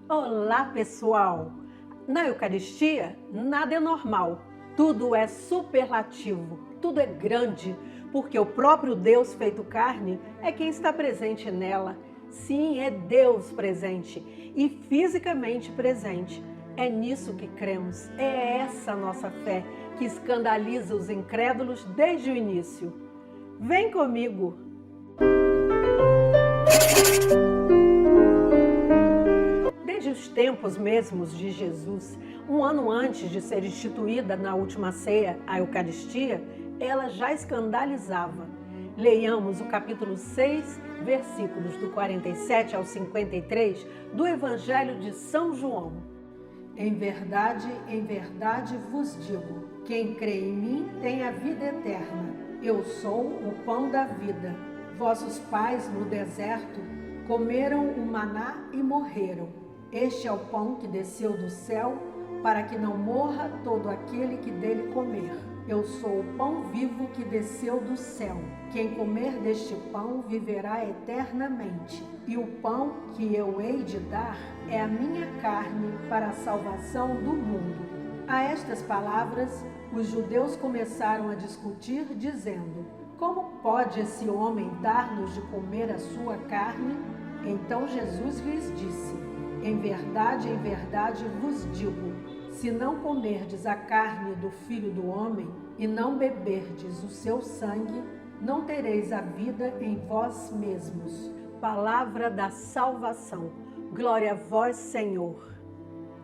Olá, pessoal! Na Eucaristia, nada é normal, tudo é superlativo, tudo é grande, porque o próprio Deus feito carne é quem está presente nela. Sim, é Deus presente e fisicamente presente. É nisso que cremos, é essa nossa fé que escandaliza os incrédulos desde o início. Vem comigo! Desde os tempos mesmos de Jesus, um ano antes de ser instituída na última ceia, a Eucaristia, ela já escandalizava. Leiamos o capítulo 6, versículos do 47 ao 53 do Evangelho de São João. Em verdade vos digo, quem crê em mim tem a vida eterna. Eu sou o pão da vida. Vossos pais no deserto comeram o maná e morreram. Este é o pão que desceu do céu, para que não morra todo aquele que dele comer. Eu sou o pão vivo que desceu do céu. Quem comer deste pão viverá eternamente. E o pão que eu hei de dar é a minha carne para a salvação do mundo. A estas palavras, os judeus começaram a discutir, dizendo: como pode esse homem dar-nos de comer a sua carne? Então Jesus lhes disse: em verdade vos digo, se não comerdes a carne do Filho do Homem e não beberdes o seu sangue, não tereis a vida em vós mesmos. Palavra da salvação. Glória a vós, Senhor.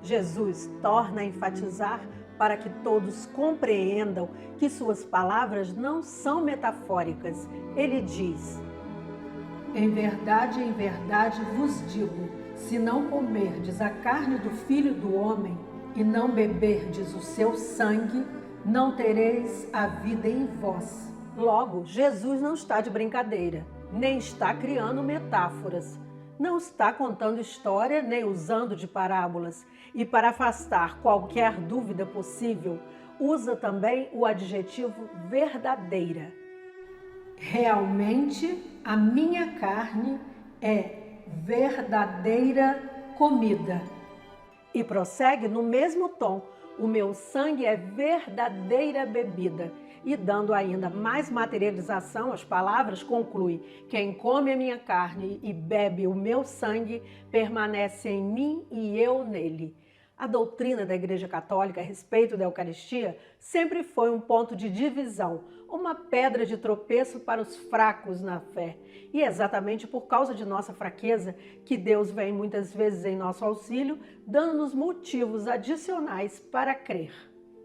Jesus torna a enfatizar para que todos compreendam que suas palavras não são metafóricas. Ele diz: em verdade vos digo, se não comerdes a carne do Filho do Homem e não beberdes o seu sangue, não tereis a vida em vós. Logo, Jesus não está de brincadeira, nem está criando metáforas, não está contando história, nem usando de parábolas. E para afastar qualquer dúvida possível, usa também o adjetivo verdadeira. Realmente, a minha carne é verdadeira comida. E prossegue no mesmo tom: o meu sangue é verdadeira bebida. E dando ainda mais materialização às palavras, conclui: quem come a minha carne e bebe o meu sangue permanece em mim e eu nele. A doutrina da Igreja Católica a respeito da Eucaristia sempre foi um ponto de divisão, uma pedra de tropeço para os fracos na fé. E é exatamente por causa de nossa fraqueza que Deus vem muitas vezes em nosso auxílio, dando-nos motivos adicionais para crer.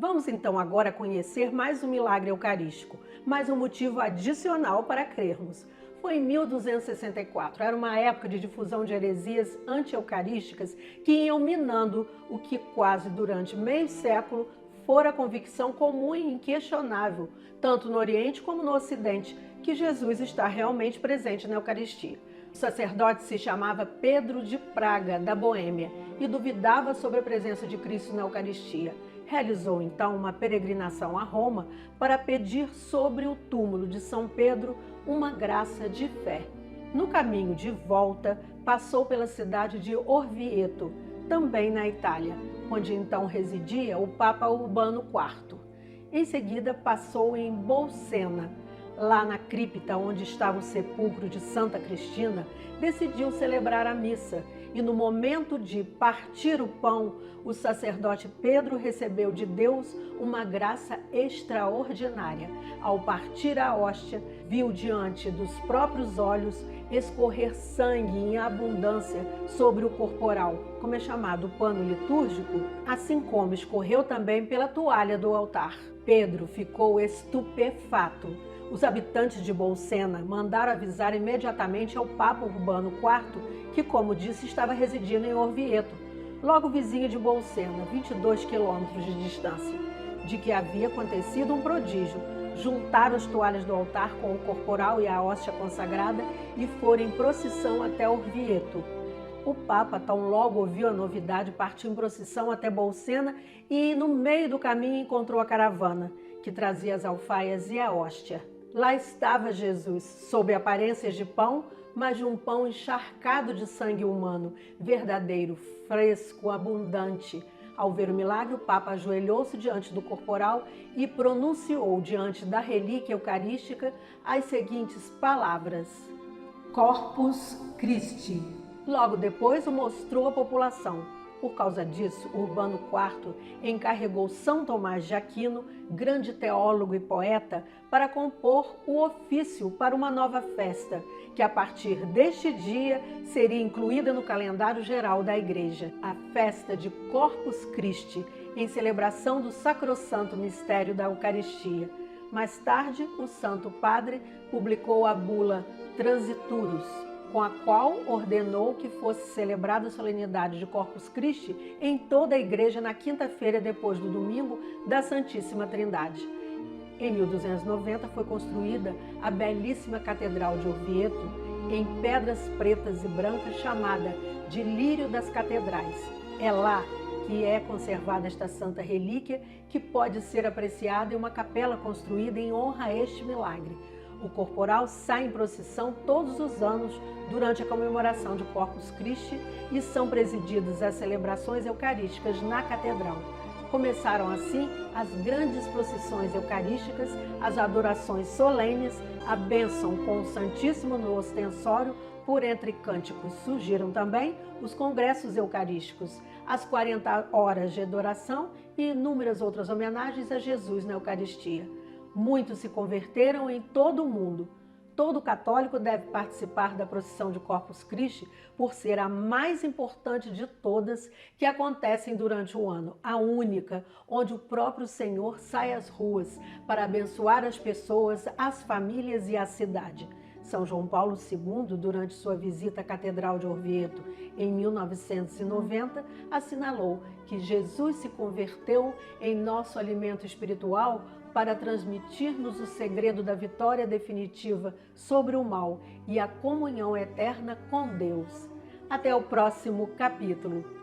Vamos então agora conhecer mais um milagre eucarístico, mais um motivo adicional para crermos. Foi em 1264, era uma época de difusão de heresias anti-eucarísticas que iam minando o que quase durante meio século fora a convicção comum e inquestionável, tanto no Oriente como no Ocidente, que Jesus está realmente presente na Eucaristia. O sacerdote se chamava Pedro de Praga, da Boêmia, e duvidava sobre a presença de Cristo na Eucaristia. Realizou então uma peregrinação a Roma para pedir sobre o túmulo de São Pedro uma graça de fé. No caminho de volta, passou pela cidade de Orvieto, também na Itália, onde então residia o Papa Urbano IV. Em seguida, passou em Bolsena. Lá na cripta onde estava o sepulcro de Santa Cristina, decidiu celebrar a missa e no momento de partir o pão, o sacerdote Pedro recebeu de Deus uma graça extraordinária. Ao partir a hóstia, viu diante dos próprios olhos escorrer sangue em abundância sobre o corporal, como é chamado o pano litúrgico, assim como escorreu também pela toalha do altar. Pedro ficou estupefato. Os habitantes de Bolsena mandaram avisar imediatamente ao Papa Urbano IV, que, como disse, estava residindo em Orvieto, logo vizinho de Bolsena, 22 quilômetros de distância, de que havia acontecido um prodígio. Juntaram as toalhas do altar com o corporal e a hóstia consagrada e foram em procissão até Orvieto. O Papa, tão logo ouviu a novidade, partiu em procissão até Bolsena e, no meio do caminho, encontrou a caravana, que trazia as alfaias e a hóstia. Lá estava Jesus, sob aparências de pão, mas de um pão encharcado de sangue humano, verdadeiro, fresco, abundante. Ao ver o milagre, o Papa ajoelhou-se diante do corporal e pronunciou diante da relíquia eucarística as seguintes palavras: Corpus Christi. Logo depois o mostrou à população. Por causa disso, Urbano IV encarregou São Tomás de Aquino, grande teólogo e poeta, para compor o ofício para uma nova festa, que a partir deste dia seria incluída no calendário geral da Igreja, a festa de Corpus Christi, em celebração do sacrossanto mistério da Eucaristia. Mais tarde, o Santo Padre publicou a bula Transiturus, com a qual ordenou que fosse celebrada a solenidade de Corpus Christi em toda a igreja na quinta-feira depois do domingo da Santíssima Trindade. Em 1290 foi construída a belíssima Catedral de Orvieto, em pedras pretas e brancas, chamada de Lírio das Catedrais. É lá que é conservada esta santa relíquia, que pode ser apreciada em uma capela construída em honra a este milagre. O corporal sai em procissão todos os anos durante a comemoração de Corpus Christi e são presididas as celebrações eucarísticas na catedral. Começaram assim as grandes procissões eucarísticas, as adorações solenes, a bênção com o Santíssimo no ostensório. Por entre cânticos surgiram também os congressos eucarísticos, as 40 horas de adoração e inúmeras outras homenagens a Jesus na Eucaristia. Muitos se converteram em todo o mundo. Todo católico deve participar da procissão de Corpus Christi por ser a mais importante de todas que acontecem durante o ano, a única, onde o próprio Senhor sai às ruas para abençoar as pessoas, as famílias e a cidade. São João Paulo II, durante sua visita à Catedral de Orvieto em 1990, assinalou que Jesus se converteu em nosso alimento espiritual para transmitir-nos o segredo da vitória definitiva sobre o mal e a comunhão eterna com Deus. Até o próximo capítulo.